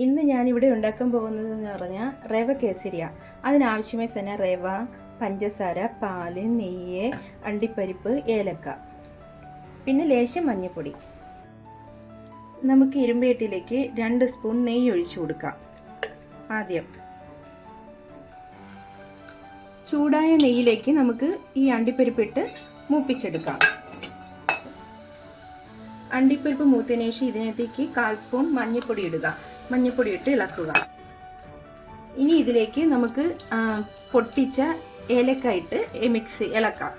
ഇന്ന് ഞാനിവിടെ ഉണ്ടാക്കാൻ പോകുന്നതെന്ന് പറഞ്ഞാൽ റവ കേസരിയ. അതിനാവശ്യമായി തന്നെ റവ, പഞ്ചസാര, പാല്, നെയ്യ്, അണ്ടിപ്പരിപ്പ്, ഏലക്ക, പിന്നെ ലേശം മഞ്ഞൾപ്പൊടി. നമുക്ക് ഇരുമ്പേട്ടിലേക്ക് 2 സ്പൂൺ നെയ്യ് ഒഴിച്ചു കൊടുക്കാം. ആദ്യം ചൂടായ നെയ്യിലേക്ക് നമുക്ക് ഈ അണ്ടിപ്പരിപ്പിട്ട് മൂപ്പിച്ചെടുക്കാം. അണ്ടിപ്പരിപ്പ് മൂത്തതിന് ശേഷം ഇതിനകത്തേക്ക് 1/4 സ്പൂൺ മഞ്ഞൾപ്പൊടി ഇടുക. മഞ്ഞൾപ്പൊടി ഇട്ട് ഇളക്കുക. ഇനി ഇതിലേക്ക് നമുക്ക് പൊട്ടിച്ച ഏലക്ക ഇട്ട് മിക്സ് ഇളക്കാം.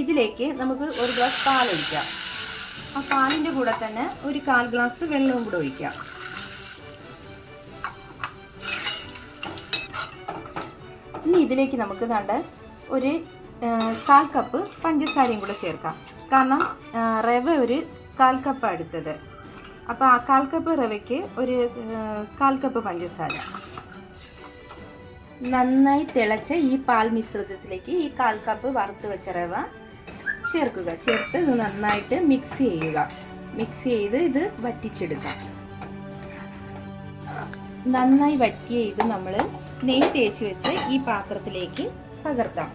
ഇതിലേക്ക് നമുക്ക് 1 ഗ്ലാസ് പാൽ ഒഴിക്കാം. ആ പാലിൻ്റെ കൂടെ തന്നെ ഒരു 1/4 ഗ്ലാസ് വെള്ളവും കൂടെ ഒഴിക്കാം. ഇനി ഇതിലേക്ക് നമുക്ക് ഒരു 1/4 കപ്പ് പഞ്ചസാരയും കൂടെ ചേർക്കാം. കാരണം റവ ഒരു 1/4 കപ്പ് എടുത്തത്. അപ്പോൾ ആ 1/4 കപ്പ് റവയ്ക്ക് ഒരു 1/4 കപ്പ് പഞ്ചസാര. നന്നായി തിളച്ച ഈ പാൽ മിശ്രിതത്തിലേക്ക് ഈ 1/4 കപ്പ് വറുത്ത് വെച്ച റവ ചേർക്കുക. ചേർത്ത് ഇത് നന്നായിട്ട് മിക്സ് ചെയ്യുക. മിക്സ് ചെയ്ത് ഇത് വറ്റിച്ചെടുക്കാം. നന്നായി വറ്റിയ ഇത് നമ്മൾ നെയ്യ് തേച്ച് വെച്ച് ഈ പാത്രത്തിലേക്ക് പകർത്താം.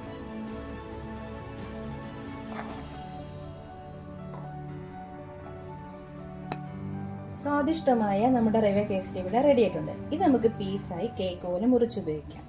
സ്വാദിഷ്ടമായ നമ്മുടെ റവ കേസരി ഇവിടെ റെഡി ആയിട്ടുണ്ട്. ഇത് നമുക്ക് പീസായി കേക്ക് പോലെ മുറിച്ചുപയോഗിക്കാം.